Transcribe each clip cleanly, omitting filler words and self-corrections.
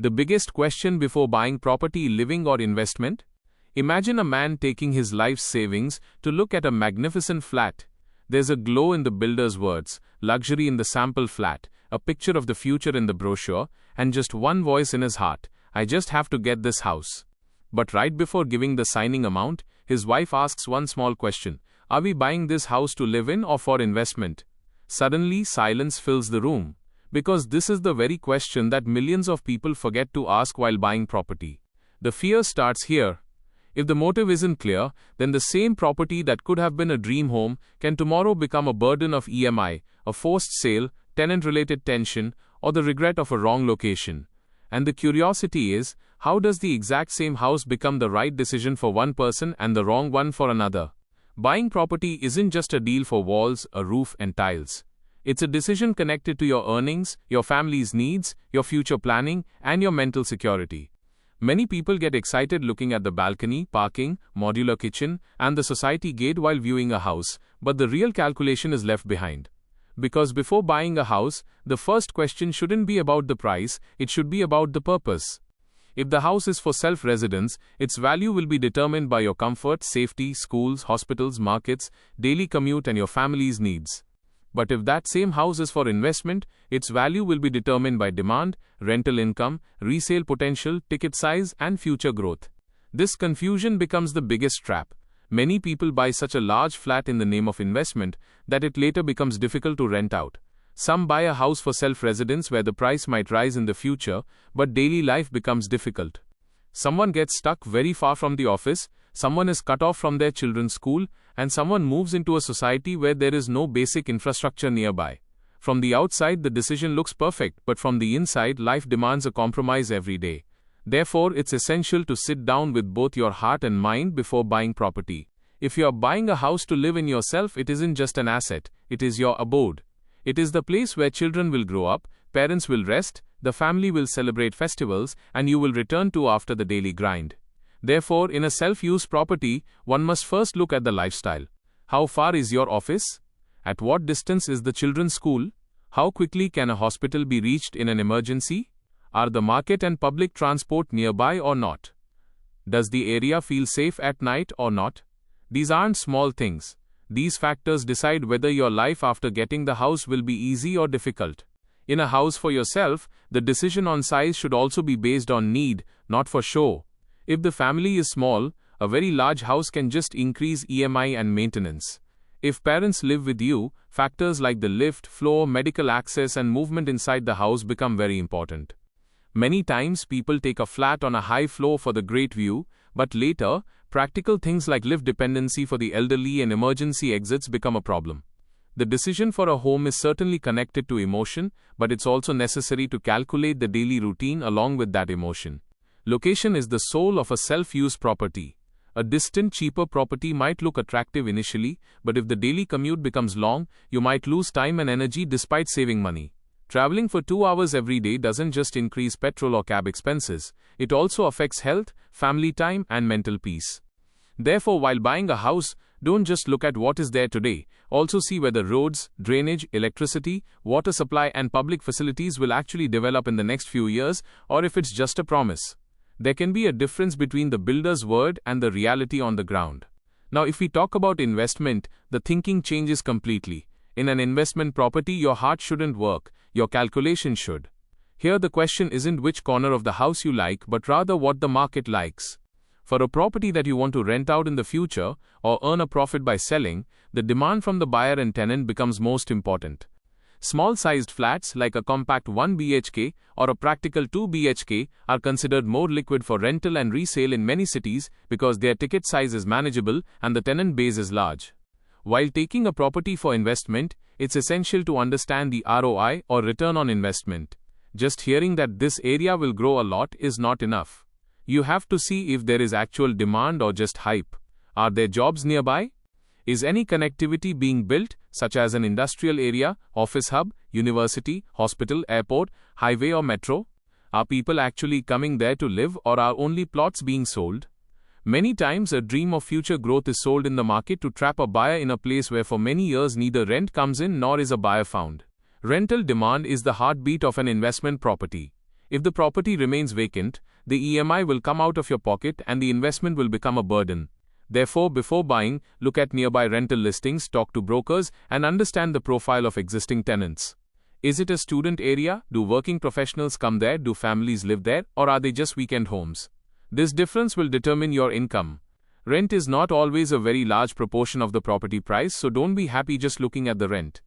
The biggest question before buying property: living or investment? Imagine a man taking his life's savings to look at a magnificent flat. There's a glow in the builder's words, luxury in the sample flat, a picture of the future in the brochure, and just one voice in his heart: I just have to get this house. But right before giving the signing amount, his wife asks one small question: are we buying this house to live in or for investment? Suddenly, silence fills the room. Because this is the very question that millions of people forget to ask while buying property. The fear starts here. If the motive isn't clear, then the same property that could have been a dream home can tomorrow become a burden of EMI, a forced sale, tenant-related tension, or the regret of a wrong location. And the curiosity is, how does the exact same house become the right decision for one person and the wrong one for another? Buying property isn't just a deal for walls, a roof, and tiles. It's a decision connected to your earnings, your family's needs, your future planning, and your mental security. Many people get excited looking at the balcony, parking, modular kitchen, and the society gate while viewing a house, but the real calculation is left behind. Because before buying a house, the first question shouldn't be about the price, it should be about the purpose. If the house is for self-residence, its value will be determined by your comfort, safety, schools, hospitals, markets, daily commute, and your family's needs. But if that same house is for investment, its value will be determined by demand, rental income, resale potential, ticket size, and future growth. This confusion becomes the biggest trap. Many people buy such a large flat in the name of investment that it later becomes difficult to rent out. Some buy a house for self-residence where the price might rise in the future, but daily life becomes difficult. Someone gets stuck very far from the office, someone is cut off from their children's school, and someone moves into a society where there is no basic infrastructure nearby. From the outside, the decision looks perfect, but from the inside, life demands a compromise every day. Therefore, it's essential to sit down with both your heart and mind before buying property. If you are buying a house to live in yourself, it isn't just an asset, it is your abode. It is the place where children will grow up, parents will rest, the family will celebrate festivals, and you will return to after the daily grind. Therefore, in a self-use property, one must first look at the lifestyle. How far is your office? At what distance is the children's school? How quickly can a hospital be reached in an emergency? Are the market and public transport nearby or not? Does the area feel safe at night or not? These aren't small things. These factors decide whether your life after getting the house will be easy or difficult. In a house for yourself, the decision on size should also be based on need, not for show. If the family is small, a very large house can just increase EMI and maintenance. If parents live with you, factors like the lift, floor, medical access, and movement inside the house become very important. Many times people take a flat on a high floor for the great view, but later, practical things like lift dependency for the elderly and emergency exits become a problem. The decision for a home is certainly connected to emotion, but it's also necessary to calculate the daily routine along with that emotion. Location is the soul of a self-use property. A distant, cheaper property might look attractive initially, but if the daily commute becomes long, you might lose time and energy despite saving money. Traveling for 2 hours every day doesn't just increase petrol or cab expenses, it also affects health, family time, and mental peace. Therefore, while buying a house, don't just look at what is there today, also see whether roads, drainage, electricity, water supply, and public facilities will actually develop in the next few years, or if it's just a promise. There can be a difference between the builder's word and the reality on the ground. Now, if we talk about investment, the thinking changes completely. In an investment property, your heart shouldn't work, your calculation should. Here the question isn't which corner of the house you like, but rather what the market likes. For a property that you want to rent out in the future, or earn a profit by selling, the demand from the buyer and tenant becomes most important. Small-sized flats like a compact 1 BHK or a practical 2 BHK are considered more liquid for rental and resale in many cities because their ticket size is manageable and the tenant base is large. While taking a property for investment, it's essential to understand the ROI or return on investment. Just hearing that this area will grow a lot is not enough. You have to see if there is actual demand or just hype. Are there jobs nearby? Is any connectivity being built, such as an industrial area, office hub, university, hospital, airport, highway or metro? Are people actually coming there to live or are only plots being sold? Many times a dream of future growth is sold in the market to trap a buyer in a place where for many years neither rent comes in nor is a buyer found. Rental demand is the heartbeat of an investment property. If the property remains vacant, the EMI will come out of your pocket and the investment will become a burden. Therefore, before buying, look at nearby rental listings, talk to brokers, and understand the profile of existing tenants. Is it a student area? Do working professionals come there? Do families live there? Or are they just weekend homes? This difference will determine your income. Rent is not always a very large proportion of the property price, so don't be happy just looking at the rent.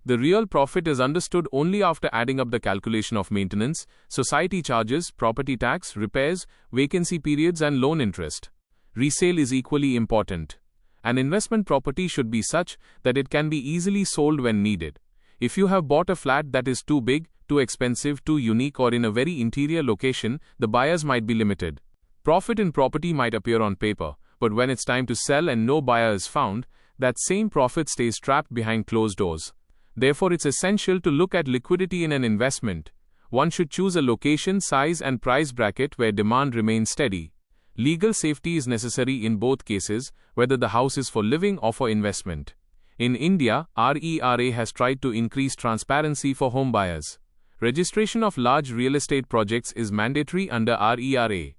The real profit is understood only after adding up the calculation of maintenance, society charges, property tax, repairs, vacancy periods, and loan interest. Resale is equally important. An investment property should be such that it can be easily sold when needed. If you have bought a flat that is too big, too expensive, too unique, or in a very interior location, the buyers might be limited. Profit in property might appear on paper, but when it's time to sell and no buyer is found, that same profit stays trapped behind closed doors. Therefore, it's essential to look at liquidity in an investment. One should choose a location, size, and price bracket where demand remains steady. Legal safety is necessary in both cases, whether the house is for living or for investment. In India, 𝐟𝐸 has tried to increase transparency for home buyers. Registration of large real estate projects is mandatory under 𝐟𝐸.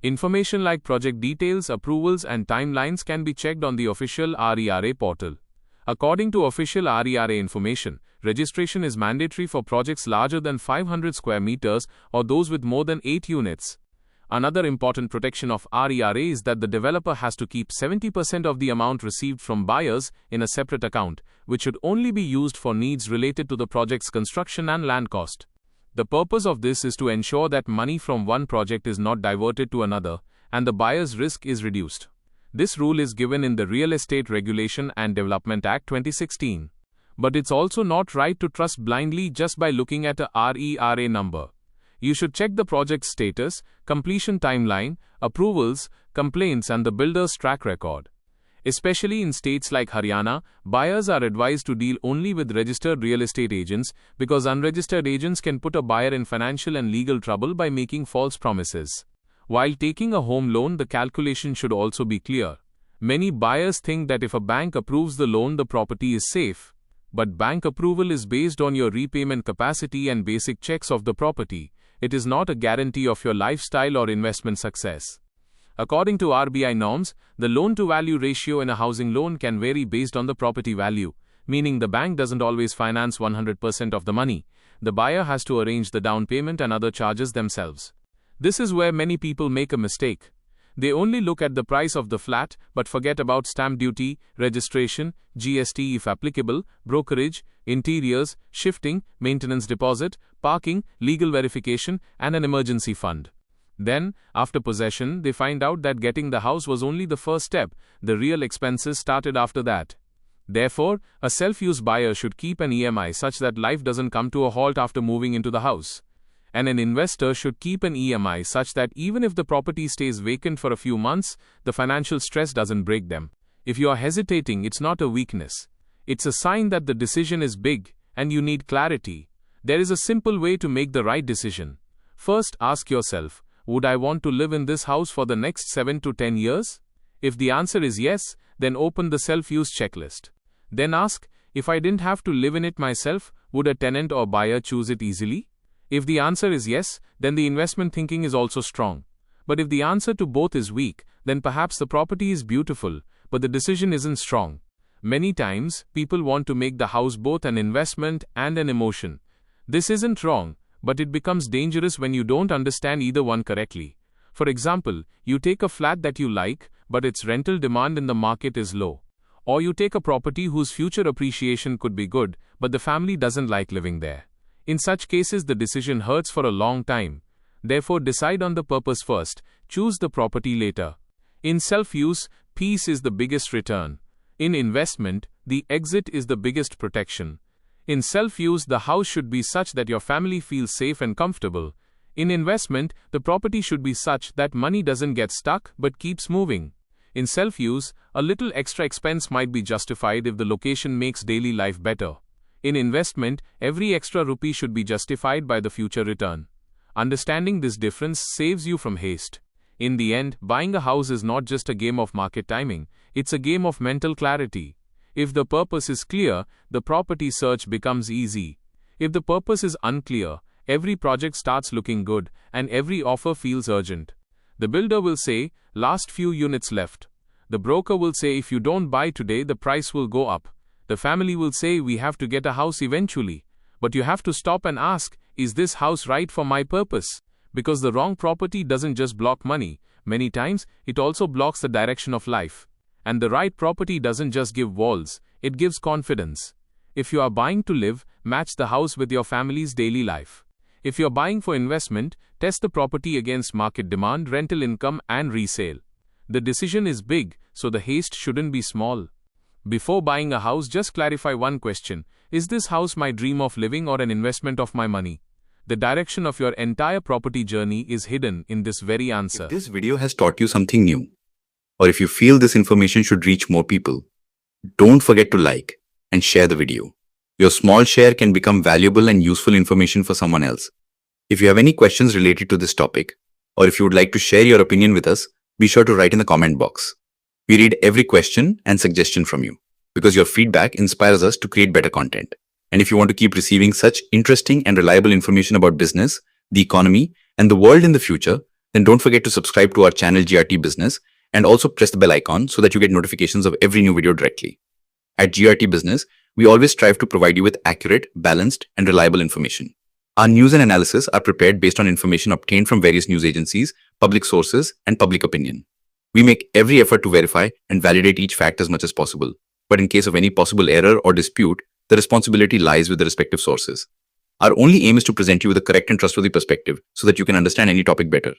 Information like project details, approvals, and timelines can be checked on the official 𝐟𝐸 portal. According to official 𝐟𝐸 information, registration is mandatory for projects larger than 500 square meters or those with more than 8 units. Another important protection of 𝐟𝐸 is that the developer has to keep 70% of the amount received from buyers in a separate account, which should only be used for needs related to the project's construction and land cost. The purpose of this is to ensure that money from one project is not diverted to another, and the buyer's risk is reduced. This rule is given in the Real Estate Regulation and Development Act 2016. But it's also not right to trust blindly just by looking at a 𝐟𝐸 number. You should check the project's status, completion timeline, approvals, complaints, and the builder's track record. Especially in states like Haryana, buyers are advised to deal only with registered real estate agents because unregistered agents can put a buyer in financial and legal trouble by making false promises. While taking a home loan, the calculation should also be clear. Many buyers think that if a bank approves the loan, the property is safe. But bank approval is based on your repayment capacity and basic checks of the property. It is not a guarantee of your lifestyle or investment success. According to RBI norms, the loan-to-value ratio in a housing loan can vary based on the property value, meaning the bank doesn't always finance 100% of the money. The buyer has to arrange the down payment and other charges themselves. This is where many people make a mistake. They only look at the price of the flat but forget about stamp duty, registration, GST if applicable, brokerage, interiors, shifting, maintenance deposit, parking, legal verification, and an emergency fund. Then, after possession, they find out that getting the house was only the first step. The real expenses started after that. Therefore, a self-use buyer should keep an EMI such that life doesn't come to a halt after moving into the house. And an investor should keep an EMI such that even if the property stays vacant for a few months, the financial stress doesn't break them. If you are hesitating, it's not a weakness. It's a sign that the decision is big, and you need clarity. There is a simple way to make the right decision. First, ask yourself, would I want to live in this house for the next 7 to 10 years? If the answer is yes, then open the self-use checklist. Then ask, if I didn't have to live in it myself, would a tenant or buyer choose it easily? If the answer is yes, then the investment thinking is also strong. But if the answer to both is weak, then perhaps the property is beautiful, but the decision isn't strong. Many times, people want to make the house both an investment and an emotion. This isn't wrong, but it becomes dangerous when you don't understand either one correctly. For example, you take a flat that you like, but its rental demand in the market is low. Or you take a property whose future appreciation could be good, but the family doesn't like living there. In such cases, the decision hurts for a long time. Therefore, decide on the purpose first, choose the property later. In self-use, peace is the biggest return. In investment, the exit is the biggest protection. In self-use, the house should be such that your family feels safe and comfortable. In investment, the property should be such that money doesn't get stuck but keeps moving. In self-use, a little extra expense might be justified if the location makes daily life better. In investment, every extra rupee should be justified by the future return. Understanding this difference saves you from haste. In the end, buying a house is not just a game of market timing, it's a game of mental clarity. If the purpose is clear, the property search becomes easy. If the purpose is unclear, Every project starts looking good, and every offer feels urgent. The builder will say, last few units left. The broker will say, if you don't buy today, the price will go up. The family will say, we have to get a house eventually. But you have to stop and ask, is this house right for my purpose? Because the wrong property doesn't just block money. Many times, it also blocks the direction of life. And the right property doesn't just give walls, it gives confidence. If you are buying to live, match the house with your family's daily life. If you're buying for investment, test the property against market demand, rental income, and resale. The decision is big, so the haste shouldn't be small. Before buying a house, just clarify one question. Is this house my dream of living or an investment of my money? The direction of your entire property journey is hidden in this very answer. If this video has taught you something new, or if you feel this information should reach more people, don't forget to like and share the video. Your small share can become valuable and useful information for someone else. If you have any questions related to this topic, or if you would like to share your opinion with us, be sure to write in the comment box. We read every question and suggestion from you, because your feedback inspires us to create better content. And if you want to keep receiving such interesting and reliable information about business, the economy, and the world in the future, then don't forget to subscribe to our channel GRT Business and also press the bell icon so that you get notifications of every new video directly. At GRT Business, we always strive to provide you with accurate, balanced, and reliable information. Our news and analysis are prepared based on information obtained from various news agencies, public sources, and public opinion. We make every effort to verify and validate each fact as much as possible. But in case of any possible error or dispute, the responsibility lies with the respective sources. Our only aim is to present you with a correct and trustworthy perspective so that you can understand any topic better.